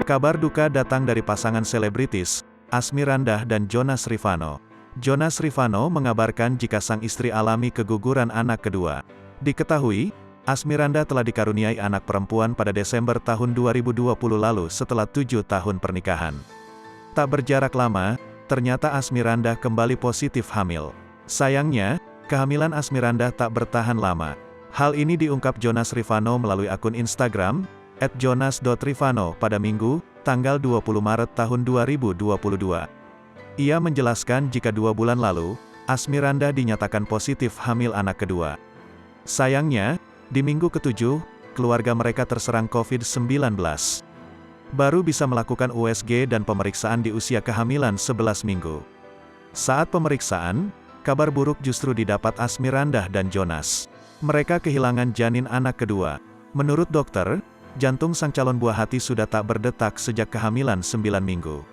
Kabar duka datang dari pasangan selebritis, Asmirandah dan Jonas Rivanno. Jonas Rivanno mengabarkan jika sang istri alami keguguran anak kedua. Diketahui, Asmirandah telah dikaruniai anak perempuan pada Desember tahun 2020 lalu setelah 7 tahun pernikahan. Tak berjarak lama, ternyata Asmirandah kembali positif hamil. Sayangnya, kehamilan Asmirandah tak bertahan lama. Hal ini diungkap Jonas Rivanno melalui akun Instagram, @jonas.rivanno pada Minggu, tanggal 20 Maret tahun 2022. Ia menjelaskan jika 2 bulan lalu, Asmirandah dinyatakan positif hamil anak kedua. Sayangnya, di minggu ke-7, keluarga mereka terserang COVID-19. Baru bisa melakukan USG dan pemeriksaan di usia kehamilan 11 minggu. Saat pemeriksaan, kabar buruk justru didapat Asmirandah dan Jonas. Mereka kehilangan janin anak kedua. Menurut dokter, jantung sang calon buah hati sudah tak berdetak sejak kehamilan 9 minggu.